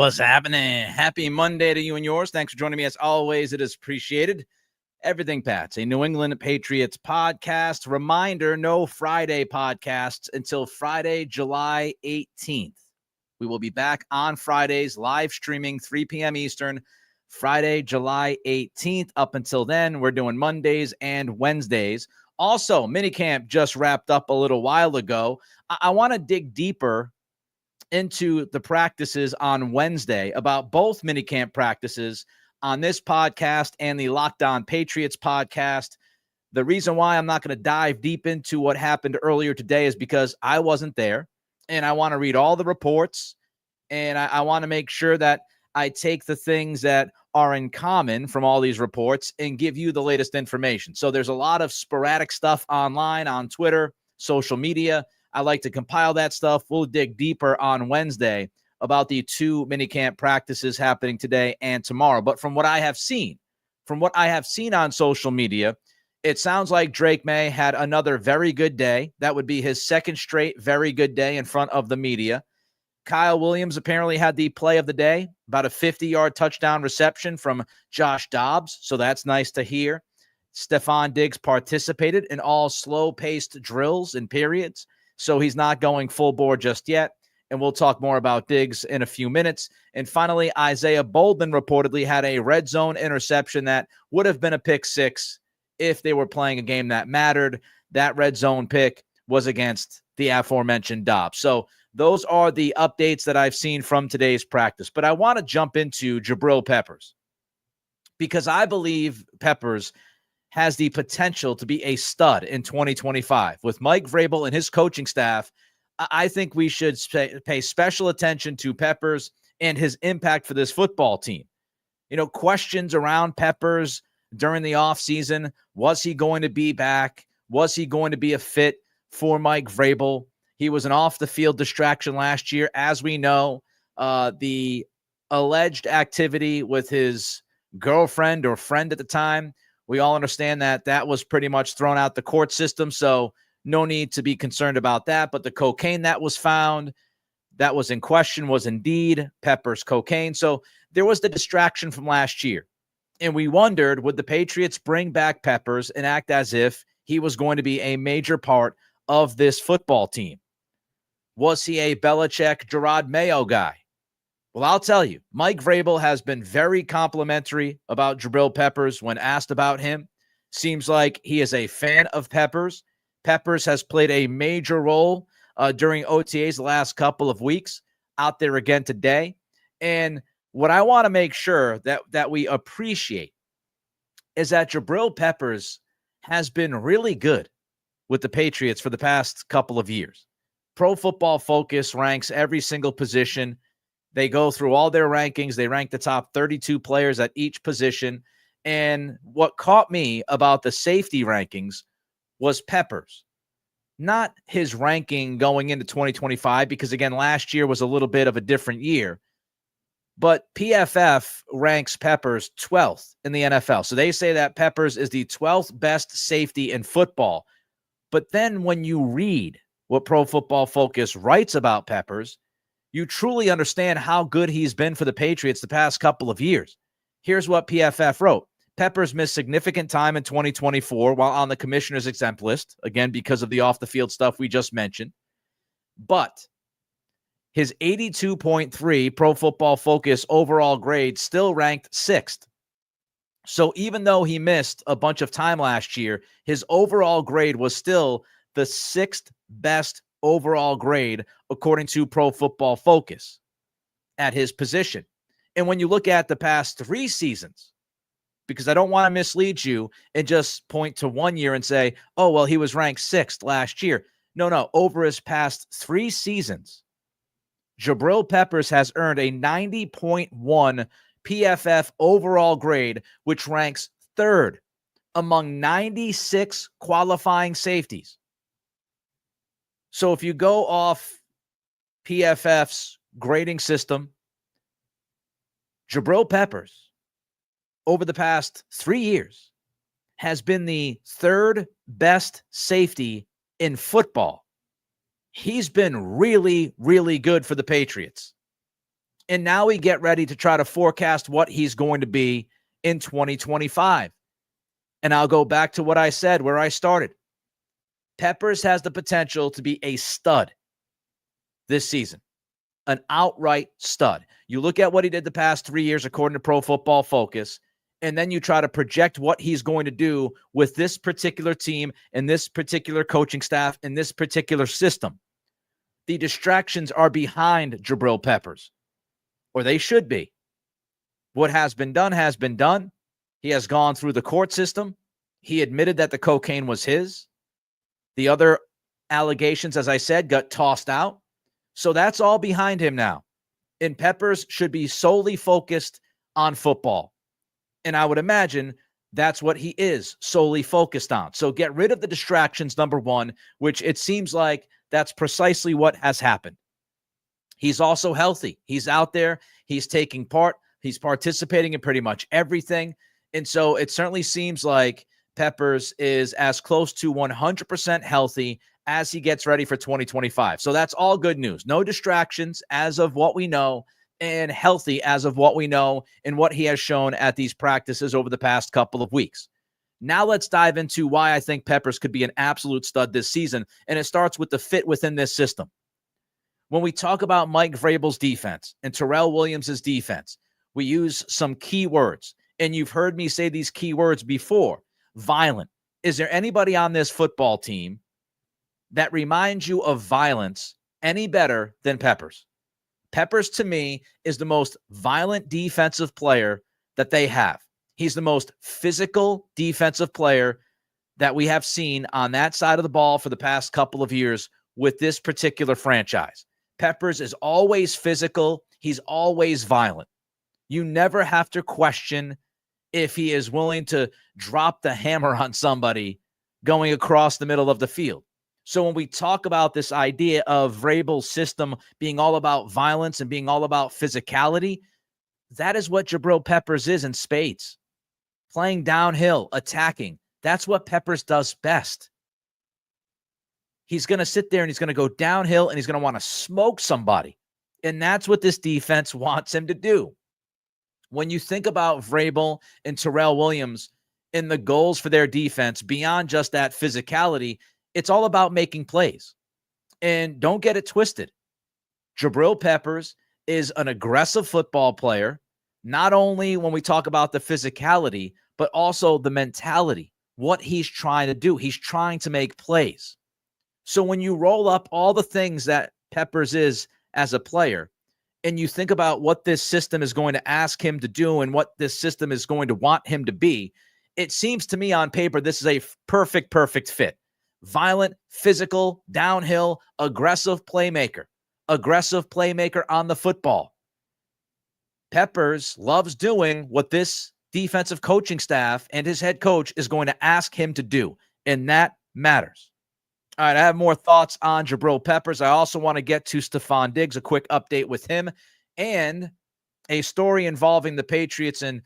What's happening? Happy Monday to you and yours. Thanks for joining me. As always, it is appreciated. Everything Pats, a New England Patriots podcast. Reminder, no Friday podcasts until Friday, July 18th. We will be back on Fridays, live streaming 3 p.m. Eastern, Friday, July 18th. Up until then, we're doing Mondays and Wednesdays. Also, Minicamp just wrapped up a little while ago. I want to dig deeper into the practices on Wednesday about both minicamp practices on this podcast and the Locked On Patriots podcast. The reason why I'm not going to dive deep into what happened earlier today is because I wasn't there, and I want to read all the reports, and I want to make sure that I take the things that are in common from all these reports and give you the latest information. So there's a lot of sporadic stuff online, on Twitter, social media. I like to compile that stuff. We'll dig deeper on Wednesday about the 2 minicamp practices happening today and tomorrow. But from what I have seen on social media, it sounds like Drake May had another very good day. That would be his second straight very good day in front of the media. Kyle Williams apparently had the play of the day, about a 50-yard touchdown reception from Josh Dobbs, so that's nice to hear. Stefon Diggs participated in all slow-paced drills and periods, so he's not going full bore just yet, and we'll talk more about Diggs in a few minutes. And finally, Isaiah Boldman reportedly had a red zone interception that would have been a pick six if they were playing a game that mattered. That red zone pick was against the aforementioned Dobbs. So those are the updates that I've seen from today's practice. But I want to jump into Jabrill Peppers because I believe Peppers has the potential to be a stud in 2025. With Mike Vrabel and his coaching staff, I think we should pay special attention to Peppers and his impact for this football team. You know, questions around Peppers during the offseason. Was he going to be back? Was he going to be a fit for Mike Vrabel? He was an off-the-field distraction last year. As we know, the alleged activity with his girlfriend or friend at the time, we all understand that that was pretty much thrown out the court system, so no need to be concerned about that. But the cocaine that was found, that was in question, was indeed Peppers' cocaine. So there was the distraction from last year. And we wondered, would the Patriots bring back Peppers and act as if he was going to be a major part of this football team? Was he a Belichick, Gerard Mayo guy? Well, I'll tell you, Mike Vrabel has been very complimentary about Jabrill Peppers when asked about him. Seems like he is a fan of Peppers. Peppers has played a major role during OTAs the last couple of weeks, out there again today. And what I want to make sure that we appreciate is that Jabrill Peppers has been really good with the Patriots for the past couple of years. Pro Football Focus ranks every single position. They go through all their rankings. They rank the top 32 players at each position. And what caught me about the safety rankings was Peppers. Not his ranking going into 2025, because, again, last year was a little bit of a different year. But PFF ranks Peppers 12th in the NFL. So they say that Peppers is the 12th best safety in football. But then when you read what Pro Football Focus writes about Peppers, you truly understand how good he's been for the Patriots the past couple of years. Here's what PFF wrote. Peppers missed significant time in 2024 while on the commissioner's exempt list, again, because of the off-the-field stuff we just mentioned. But his 82.3 Pro Football Focus overall grade still ranked 6th. So even though he missed a bunch of time last year, his overall grade was still the 6th best overall grade according to Pro Football Focus at his position. And when you look at the past 3 seasons, because I don't want to mislead you and just point to 1 year and say, oh, well, he was ranked 6th last year. No, over his past 3 seasons, Jabrill Peppers has earned a 90.1 PFF overall grade, which ranks 3rd among 96 qualifying safeties. So if you go off PFF's grading system, Jabrill Peppers, over the past 3 years, has been the 3rd best safety in football. He's been really, really good for the Patriots. And now we get ready to try to forecast what he's going to be in 2025. And I'll go back to what I said where I started. Peppers has the potential to be a stud this season, an outright stud. You look at what he did the past 3 years, according to Pro Football Focus, and then you try to project what he's going to do with this particular team and this particular coaching staff and this particular system. The distractions are behind Jabrill Peppers, or they should be. What has been done has been done. He has gone through the court system. He admitted that the cocaine was his. The other allegations, as I said, got tossed out. So that's all behind him now. And Peppers should be solely focused on football. And I would imagine that's what he is solely focused on. So get rid of the distractions, number one, which it seems like that's precisely what has happened. He's also healthy. He's out there. He's taking part. He's participating in pretty much everything. And so it certainly seems like Peppers is as close to 100% healthy as he gets ready for 2025. So that's all good news. No distractions as of what we know, and healthy as of what we know and what he has shown at these practices over the past couple of weeks. Now let's dive into why I think Peppers could be an absolute stud this season, and it starts with the fit within this system. When we talk about Mike Vrabel's defense and Terrell Williams' defense, we use some key words, and you've heard me say these key words before. Violent. Is there anybody on this football team that reminds you of violence any better than Peppers? Peppers, to me, is the most violent defensive player that they have. He's the most physical defensive player that we have seen on that side of the ball for the past couple of years with this particular franchise. Peppers is always physical. He's always violent. You never have to question if he is willing to drop the hammer on somebody going across the middle of the field. So when we talk about this idea of Vrabel's system being all about violence and being all about physicality, that is what Jabrill Peppers is in spades. Playing downhill, attacking. That's what Peppers does best. He's going to sit there and he's going to go downhill and he's going to want to smoke somebody. And that's what this defense wants him to do. When you think about Vrabel and Terrell Williams and the goals for their defense, beyond just that physicality, it's all about making plays. And don't get it twisted. Jabrill Peppers is an aggressive football player, not only when we talk about the physicality, but also the mentality, what he's trying to do. He's trying to make plays. So when you roll up all the things that Peppers is as a player, and you think about what this system is going to ask him to do and what this system is going to want him to be, it seems to me on paper this is a perfect fit. Violent, physical, downhill, aggressive playmaker on the football. Peppers loves doing what this defensive coaching staff and his head coach is going to ask him to do, and that matters. All right, I have more thoughts on Jabrill Peppers. I also want to get to Stefon Diggs, a quick update with him, and a story involving the Patriots and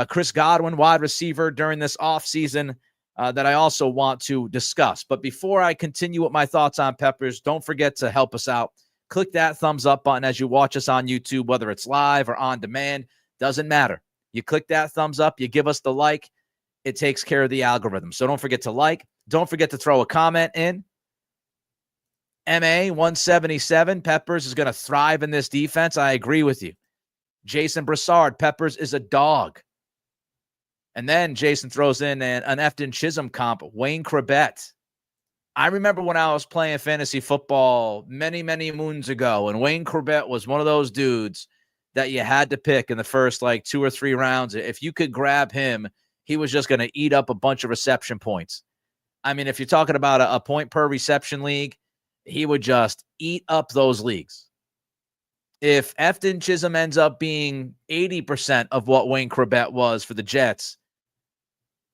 Chris Godwin, wide receiver, during this offseason that I also want to discuss. But before I continue with my thoughts on Peppers, don't forget to help us out. Click that thumbs up button as you watch us on YouTube, whether it's live or on demand. Doesn't matter. You click that thumbs up, you give us the like, it takes care of the algorithm. So don't forget to like. Don't forget to throw a comment in. MA 177, Peppers is going to thrive in this defense. I agree with you. Jason Broussard, Peppers is a dog. And then Jason throws in an Efton Chisholm comp, Wayne Corbett. I remember when I was playing fantasy football many, many moons ago, and Wayne Corbett was one of those dudes that you had to pick in the first 2 or 3 rounds. If you could grab him, he was just going to eat up a bunch of reception points. I mean, if you're talking about a point per reception league, he would just eat up those leagues. If Efton Chisholm ends up being 80% of what Wayne Corbett was for the Jets,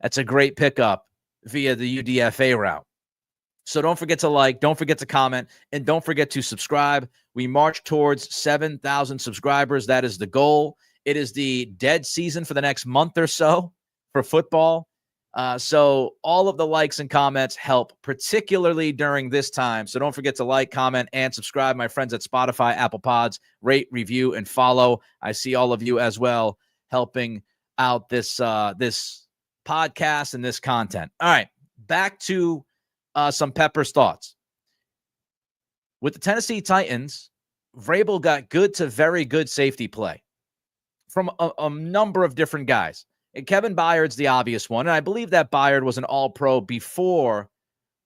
that's a great pickup via the UDFA route. So don't forget to like, don't forget to comment, and don't forget to subscribe. We march towards 7,000 subscribers. That is the goal. It is the dead season for the next month or so for football. So all of the likes and comments help, particularly during this time. So don't forget to like, comment, and subscribe. My friends at Spotify, Apple Pods, rate, review, and follow. I see all of you as well helping out this this podcast and this content. All right, back to some Peppers thoughts. With the Tennessee Titans, Vrabel got good to very good safety play from a number of different guys. And Kevin Byard's the obvious one. And I believe that Byard was an all-pro before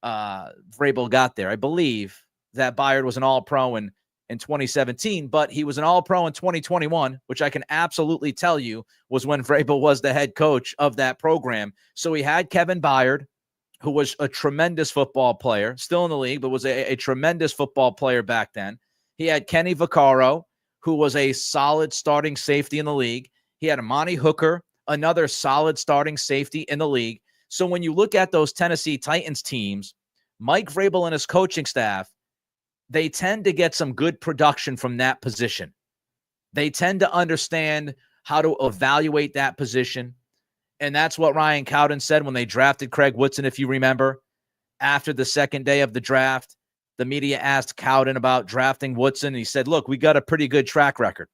Vrabel got there. I believe that Byard was an all-pro in 2017, but he was an all-pro in 2021, which I can absolutely tell you was when Vrabel was the head coach of that program. So he had Kevin Byard, who was a tremendous football player, still in the league, but was a tremendous football player back then. He had Kenny Vaccaro, who was a solid starting safety in the league. He had Amani Hooker, another solid starting safety in the league. So when you look at those Tennessee Titans teams, Mike Vrabel and his coaching staff, they tend to get some good production from that position. They tend to understand how to evaluate that position. And that's what Ryan Cowden said when they drafted Craig Woodson, if you remember. After the second day of the draft, the media asked Cowden about drafting Woodson, and he said, look, we got a pretty good track record.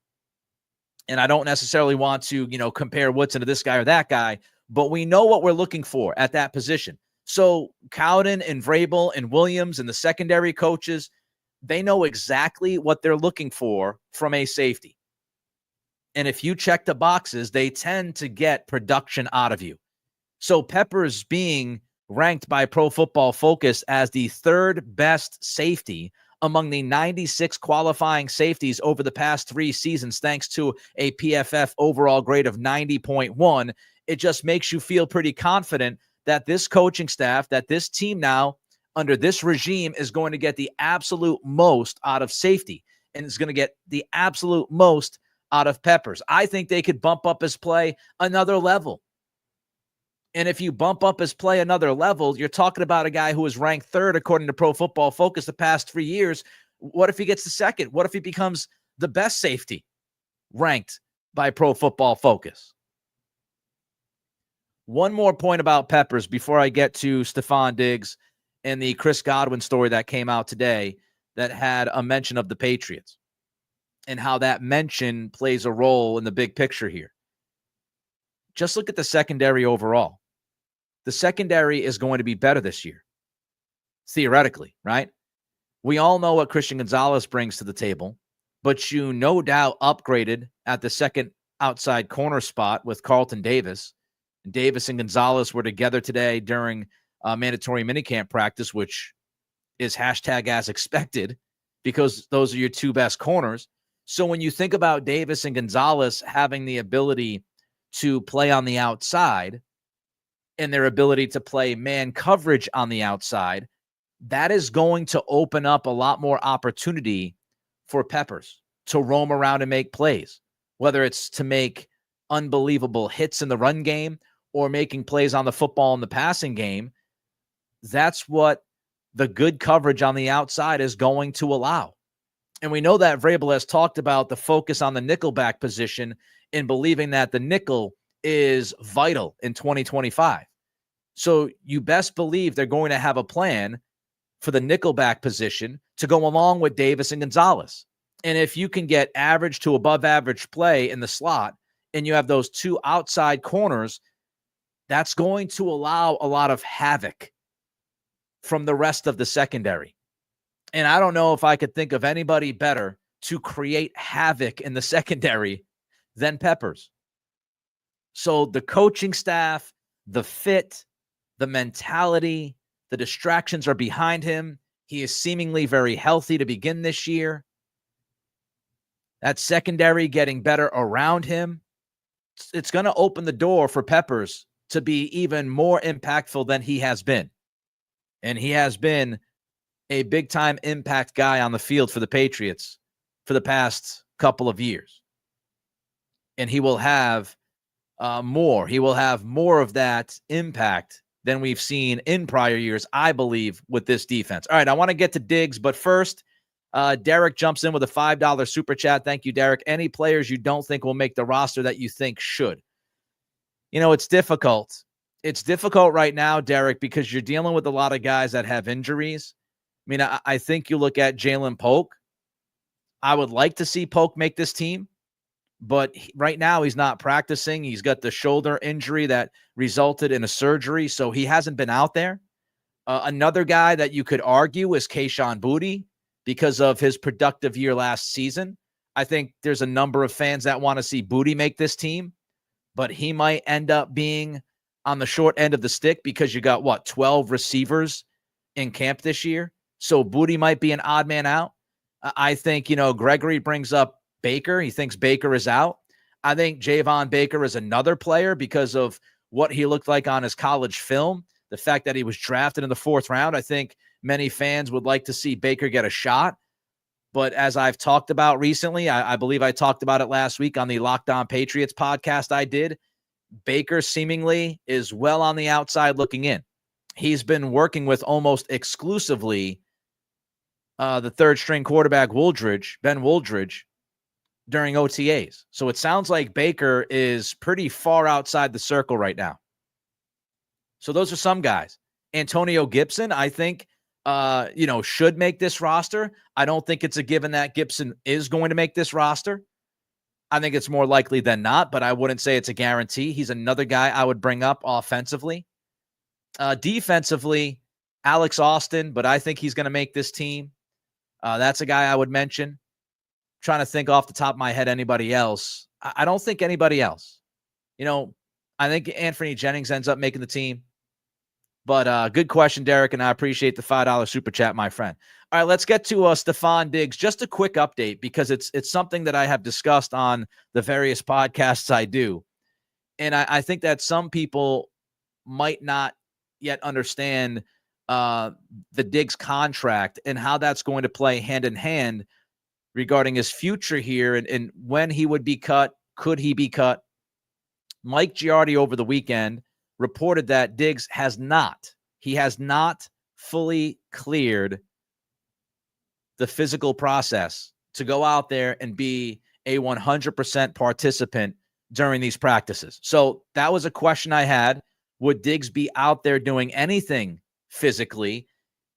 And I don't necessarily want to, compare Woodson to this guy or that guy, but we know what we're looking for at that position. So Cowden and Vrabel and Williams and the secondary coaches, they know exactly what they're looking for from a safety. And if you check the boxes, they tend to get production out of you. So Peppers being ranked by Pro Football Focus as the third best safety among the 96 qualifying safeties over the past 3 seasons, thanks to a PFF overall grade of 90.1, it just makes you feel pretty confident that this coaching staff, that this team now under this regime is going to get the absolute most out of safety and is going to get the absolute most out of Peppers. I think they could bump up his play another level. And if you bump up his play another level, you're talking about a guy who is ranked third according to Pro Football Focus the past 3 years. What if he gets the second? What if he becomes the best safety ranked by Pro Football Focus? One more point about Peppers before I get to Stefon Diggs and the Chris Godwin story that came out today that had a mention of the Patriots and how that mention plays a role in the big picture here. Just look at the secondary overall. The secondary is going to be better this year, theoretically, right? We all know what Christian Gonzalez brings to the table, but you no doubt upgraded at the second outside corner spot with Carlton Davis. Davis and Gonzalez were together today during mandatory minicamp practice, which is hashtag as expected because those are your two best corners. So when you think about Davis and Gonzalez having the ability to play on the outside and their ability to play man coverage on the outside, that is going to open up a lot more opportunity for Peppers to roam around and make plays, whether it's to make unbelievable hits in the run game or making plays on the football in the passing game. That's what the good coverage on the outside is going to allow. And we know that Vrabel has talked about the focus on the nickelback position in believing that the nickel is vital in 2025. So you best believe they're going to have a plan for the nickelback position to go along with Davis and Gonzalez. And if you can get average to above average play in the slot and you have those two outside corners, that's going to allow a lot of havoc from the rest of the secondary. And I don't know if I could think of anybody better to create havoc in the secondary than Peppers. So the coaching staff, the fit, the mentality, the distractions are behind him. He is seemingly very healthy to begin this year. That secondary getting better around him. It's going to open the door for Peppers to be even more impactful than he has been. And he has been a big-time impact guy on the field for the Patriots for the past couple of years. And he will have more. He will have more of that impact than we've seen in prior years, I believe, with this defense. All right, I want to get to Diggs, but first, Derek jumps in with a $5 super chat. Thank you, Derek. Any players you don't think will make the roster that you think should? You know, it's difficult It's difficult right now, Derek, because you're dealing with a lot of guys that have injuries. I mean, I think you look at Jalen Polk. I would like to see Polk make this team, but right now he's not practicing. He's got the shoulder injury that resulted in a surgery, so he hasn't been out there. Another guy that you could argue is Kayshon Boutte because of his productive year last season. I think there's a number of fans that want to see Boutte make this team, but he might end up being on the short end of the stick because you got, 12 receivers in camp this year? So Boutte might be an odd man out. I think, Gregory brings up Baker. He thinks Baker is out. I think Javon Baker is another player because of what he looked like on his college film. The fact that he was drafted in the 4th round, I think many fans would like to see Baker get a shot. But as I've talked about recently, I believe I talked about it last week on the Locked On Patriots podcast I did, Baker seemingly is well on the outside looking in. He's been working with almost exclusively the third-string quarterback Ben Wooldridge, during OTAs. So it sounds like Baker is pretty far outside the circle right now. So those are some guys. Antonio Gibson, I think, should make this roster. I don't think it's a given that Gibson is going to make this roster. I think it's more likely than not, but I wouldn't say it's a guarantee. He's another guy I would bring up offensively. Defensively, Alex Austin, but I think he's going to make this team. That's a guy I would mention. Trying to think off the top of my head anybody else. I don't think anybody else. I think Anthony Jennings ends up making the team. But good question, Derek, and I appreciate the $5 super chat, my friend. All right, let's get to Stefon Diggs. Just a quick update because it's something that I have discussed on the various podcasts I do. And I think that some people might not yet understand the Diggs contract and how that's going to play hand in hand regarding his future here and when he would be cut, could he be cut. Mike Giardi over the weekend reported that Diggs has not fully cleared the physical process to go out there and be a 100% participant during these practices. So that was a question I had. Would Diggs be out there doing anything physically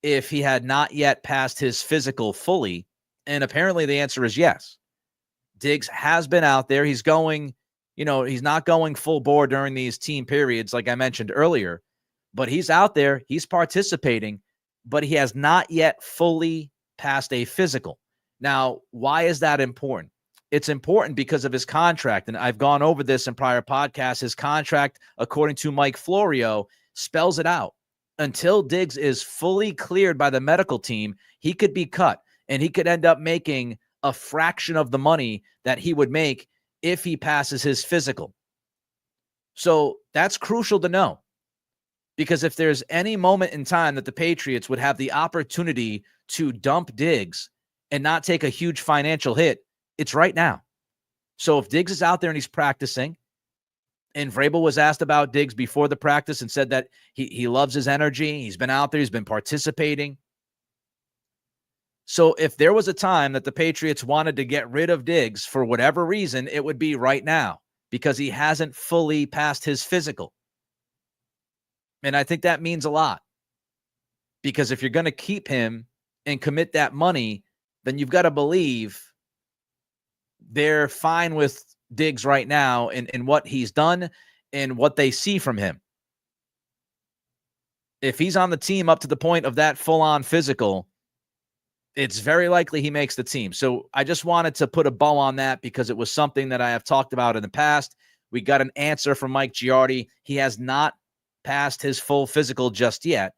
if he had not yet passed his physical fully? And apparently the answer is yes. Diggs has been out there. He's going, he's not going full bore during these team periods, like I mentioned earlier, but he's out there, he's participating, but he has not yet fully passed a physical. Now, why is that important? It's important because of his contract, and I've gone over this in prior podcasts. His contract, according to Mike Florio, spells it out. Until Diggs is fully cleared by the medical team, he could be cut, and he could end up making a fraction of the money that he would make if he passes his physical. So that's crucial to know, because if there's any moment in time that the Patriots would have the opportunity to dump Diggs and not take a huge financial hit, it's right now. So if Diggs is out there and he's practicing, and Vrabel was asked about Diggs before the practice and said that he loves his energy, he's been out there, he's been participating. So if there was a time that the Patriots wanted to get rid of Diggs for whatever reason, it would be right now because he hasn't fully passed his physical. And I think that means a lot, because if you're going to keep him and commit that money, then you've got to believe they're fine with Diggs right now and what he's done and what they see from him. If he's on the team up to the point of that full-on physical, it's very likely he makes the team. So I just wanted to put a bow on that because it was something that I have talked about in the past. We got an answer from Mike Giardi. He has not passed his full physical just yet.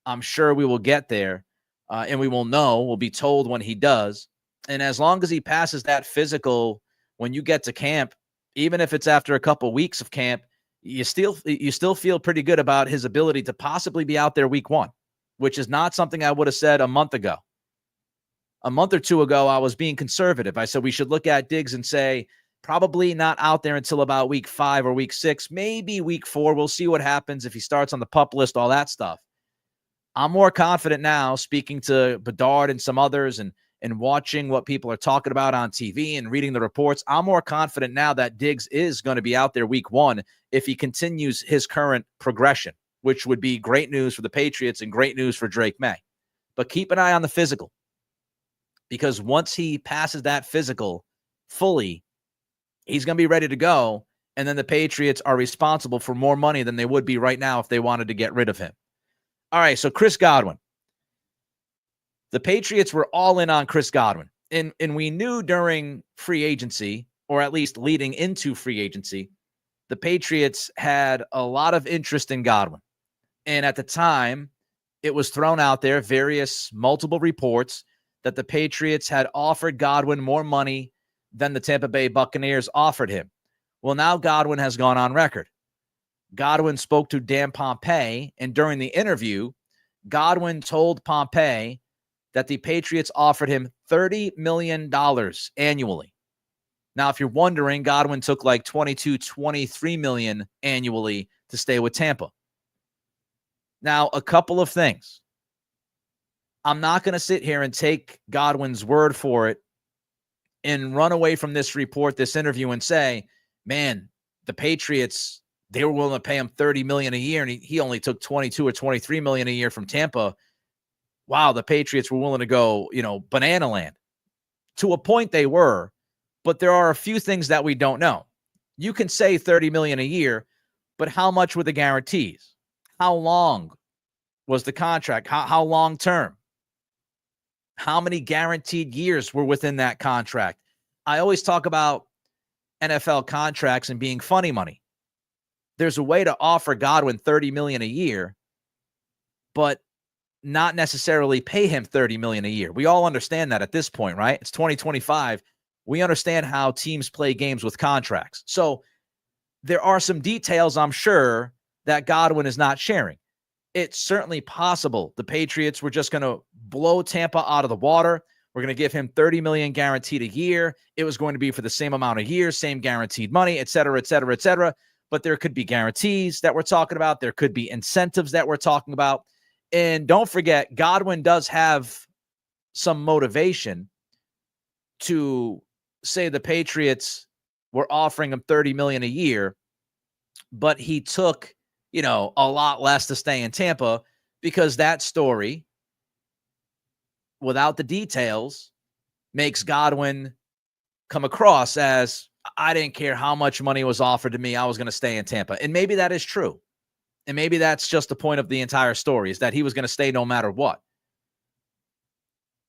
I'm sure we will get there, and we will know. We'll be told when he does. And as long as he passes that physical, when you get to camp, even if it's after a couple weeks of camp, you still feel pretty good about his ability to possibly be out there week 1, which is not something I would have said a month ago. A month or two ago, I was being conservative. I said we should look at Diggs and say probably not out there until about week 5 or week 6, maybe week 4. We'll see what happens if he starts on the PUP list, all that stuff. I'm more confident now, speaking to Bedard and some others and and watching what people are talking about on TV and reading the reports, I'm more confident now that Diggs is going to be out there week 1 if he continues his current progression, which would be great news for the Patriots and great news for Drake May. But keep an eye on the physical, because once he passes that physical fully, he's going to be ready to go, and then the Patriots are responsible for more money than they would be right now if they wanted to get rid of him. All right, so Chris Godwin. The Patriots were all in on Chris Godwin, and we knew during free agency, or at least leading into free agency, the Patriots had a lot of interest in Godwin. And at the time, it was thrown out there, multiple reports, that the Patriots had offered Godwin more money than the Tampa Bay Buccaneers offered him. Well, now Godwin has gone on record. Godwin spoke to Dan Pompei, and during the interview, Godwin told Pompei that the Patriots offered him $30 million annually. Now, if you're wondering, Godwin took like $22, $23 million annually to stay with Tampa. Now, a couple of things. I'm not going to sit here and take Godwin's word for it and run away from this report, this interview, and say, man, the Patriots, they were willing to pay him $30 million a year, and he only took $22 or $23 million a year from Tampa. Wow, the Patriots were willing to go, banana land. To a point they were, but there are a few things that we don't know. You can say $30 million a year, but how much were the guarantees? How long was the contract? How long term? How many guaranteed years were within that contract? I always talk about NFL contracts and being funny money. There's a way to offer Godwin $30 million a year, but not necessarily pay him $30 million a year. We all understand that at this point, right? It's 2025. We understand how teams play games with contracts. So there are some details, I'm sure, that Godwin is not sharing. It's certainly possible the Patriots were just going to blow Tampa out of the water. We're going to give him $30 million guaranteed a year. It was going to be for the same amount of years, same guaranteed money, et cetera, et cetera, et cetera. But there could be guarantees that we're talking about. There could be incentives that we're talking about. And don't forget, Godwin does have some motivation to say the Patriots were offering him $30 million a year, but he took, a lot less to stay in Tampa, because that story, without the details, makes Godwin come across as, I didn't care how much money was offered to me, I was going to stay in Tampa. And maybe that is true. And maybe that's just the point of the entire story, is that he was going to stay no matter what.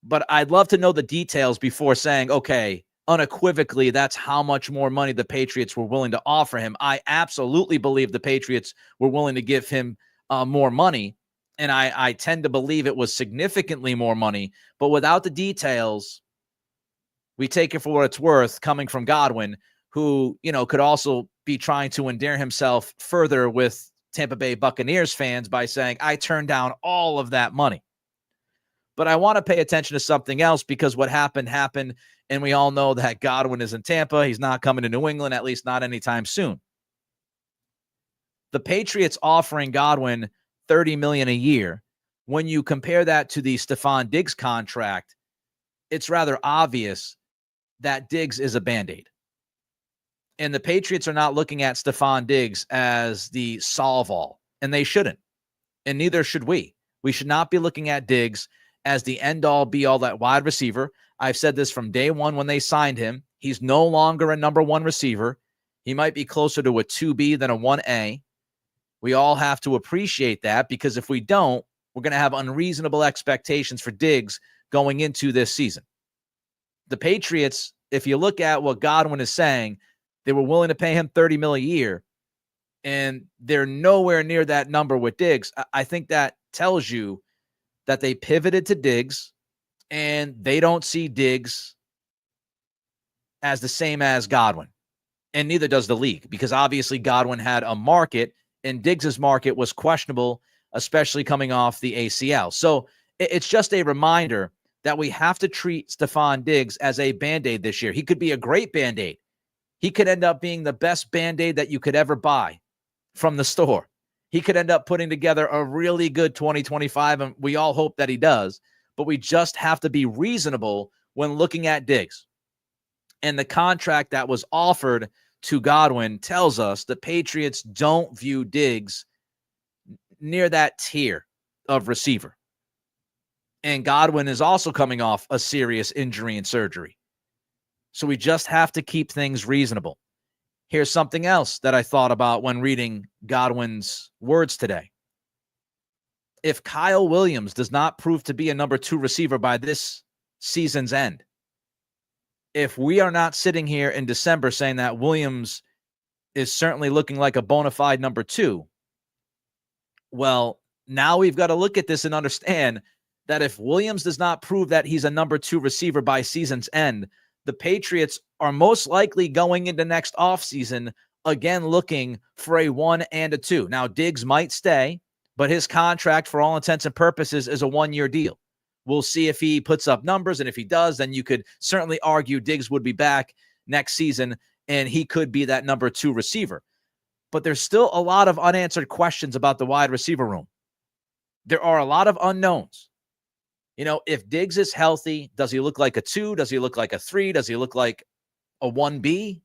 But I'd love to know the details before saying, okay, unequivocally, that's how much more money the Patriots were willing to offer him. I absolutely believe the Patriots were willing to give him more money. And I tend to believe it was significantly more money. But without the details, we take it for what it's worth, coming from Godwin, who, could also be trying to endear himself further with Tampa Bay Buccaneers fans by saying, I turned down all of that money. But I want to pay attention to something else, because what happened. And we all know that Godwin is in Tampa. He's not coming to New England, at least not anytime soon. The Patriots offering Godwin $30 million a year, when you compare that to the Stefon Diggs contract, it's rather obvious that Diggs is a Band-Aid. And the Patriots are not looking at Stefon Diggs as the solve-all, and they shouldn't. And neither should we. We should not be looking at Diggs as the end-all, be-all, that wide receiver. I've said this from day one when they signed him. He's no longer a number one receiver. He might be closer to a 2B than a 1A. We all have to appreciate that, because if we don't, we're going to have unreasonable expectations for Diggs going into this season. The Patriots, if you look at what Godwin is saying, they were willing to pay him $30 million a year, and they're nowhere near that number with Diggs. I think that tells you that they pivoted to Diggs, and they don't see Diggs as the same as Godwin. And neither does the league, because obviously Godwin had a market, and Diggs's market was questionable, especially coming off the ACL. So it's just a reminder that we have to treat Stefon Diggs as a Band-Aid this year. He could be a great Band-Aid. He could end up being the best Band-Aid that you could ever buy from the store. He could end up putting together a really good 2025, and we all hope that he does. But we just have to be reasonable when looking at Diggs. And the contract that was offered to Godwin tells us the Patriots don't view Diggs near that tier of receiver. And Godwin is also coming off a serious injury and surgery. So we just have to keep things reasonable. Here's something else that I thought about when reading Godwin's words today. If Kyle Williams does not prove to be a number 2 receiver by this season's end, if we are not sitting here in December saying that Williams is certainly looking like a bona fide number 2, well, now we've got to look at this and understand that if Williams does not prove that he's a number 2 receiver by season's end, the Patriots are most likely going into next offseason again looking for a 1 and a 2. Now, Diggs might stay, but his contract, for all intents and purposes, is a 1-year deal. We'll see if he puts up numbers, and if he does, then you could certainly argue Diggs would be back next season, and he could be that number 2 receiver. But there's still a lot of unanswered questions about the wide receiver room. There are a lot of unknowns. You know, if Diggs is healthy, does he look like a 2? Does he look like a 3? Does he look like a 1B?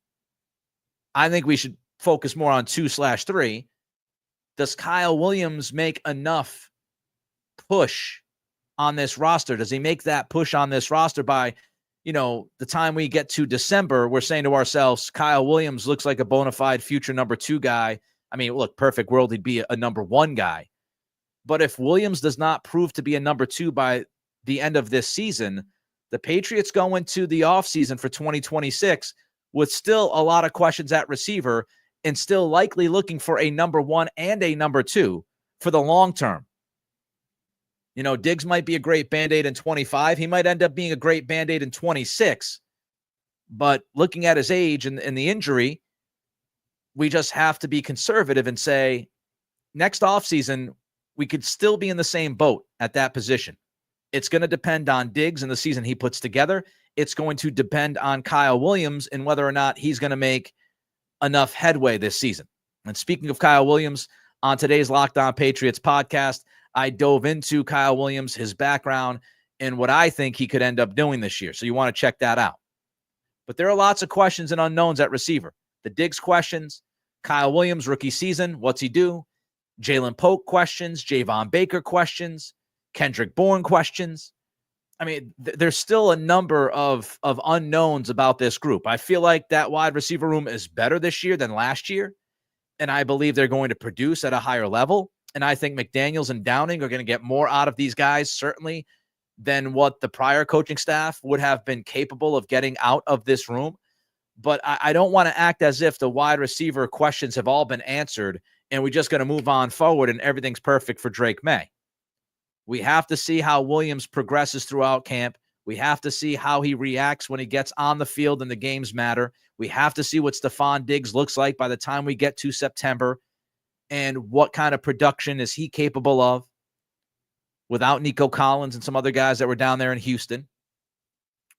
I think we should focus more on 2/3. Does Kyle Williams make enough push on this roster? Does he make that push on this roster by, the time we get to December, we're saying to ourselves, Kyle Williams looks like a bona fide future number 2 guy. I mean, look, perfect world, he'd be a number 1 guy. But if Williams does not prove to be a number 2 by the end of this season, the Patriots go into the offseason for 2026 with still a lot of questions at receiver and still likely looking for a number 1 and a number 2 for the long term. Diggs might be a great Band-Aid in 25. He might end up being a great Band-Aid in 26. But looking at his age and the injury, we just have to be conservative and say next offseason, we could still be in the same boat at that position. It's going to depend on Diggs and the season he puts together. It's going to depend on Kyle Williams and whether or not he's going to make enough headway this season. And speaking of Kyle Williams, on today's Locked On Patriots podcast, I dove into Kyle Williams, his background, and what I think he could end up doing this year. So you want to check that out. But there are lots of questions and unknowns at receiver. The Diggs questions, Kyle Williams, rookie season, what's he do? Jalen Polk questions, Javon Baker questions, Kendrick Bourne questions. I mean, there's still a number of unknowns about this group. I feel like that wide receiver room is better this year than last year, and I believe they're going to produce at a higher level. And I think McDaniels and Downing are going to get more out of these guys, certainly, than what the prior coaching staff would have been capable of getting out of this room. But I don't want to act as if the wide receiver questions have all been answered and we're just going to move on forward and everything's perfect for Drake May. We have to see how Williams progresses throughout camp. We have to see how he reacts when he gets on the field and the games matter. We have to see what Stefon Diggs looks like by the time we get to September and what kind of production is he capable of without Nico Collins and some other guys that were down there in Houston.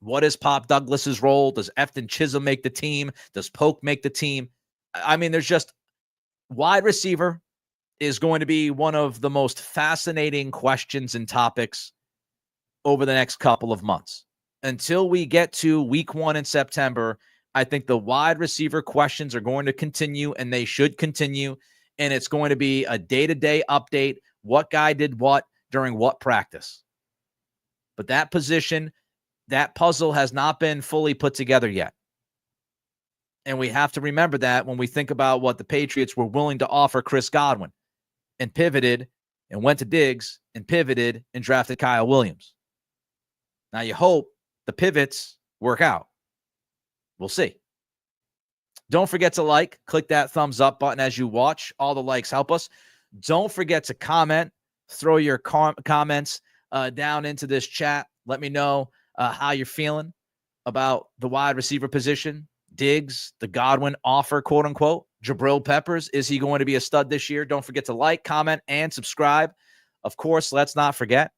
What is Pop Douglas's role? Does Efton Chisholm make the team? Does Polk make the team? I mean, there's just wide receiver is going to be one of the most fascinating questions and topics over the next couple of months. Until we get to week 1 in September, I think the wide receiver questions are going to continue, and they should continue, and it's going to be a day-to-day update, what guy did what during what practice. But that position, that puzzle has not been fully put together yet. And we have to remember that when we think about what the Patriots were willing to offer Chris Godwin and pivoted and went to Diggs and pivoted and drafted Kyle Williams. Now you hope the pivots work out. We'll see. Don't forget to click that thumbs up button as you watch. All the likes help us. Don't forget to comment, throw your comments down into this chat. Let me know how you're feeling about the wide receiver position. Diggs, the Godwin offer, quote unquote. Jabrill Peppers, is he going to be a stud this year? Don't forget to like, comment, and subscribe. Of course, let's not forget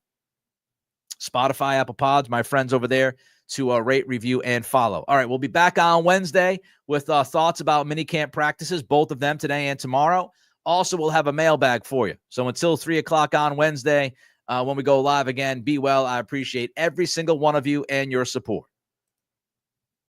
Spotify, Apple Pods, my friends over there, to rate, review, and follow. All right, we'll be back on Wednesday with thoughts about minicamp practices, both of them today and tomorrow. Also, we'll have a mailbag for you. So until 3 o'clock on Wednesday, when we go live again. Be well. I appreciate every single one of you and your support.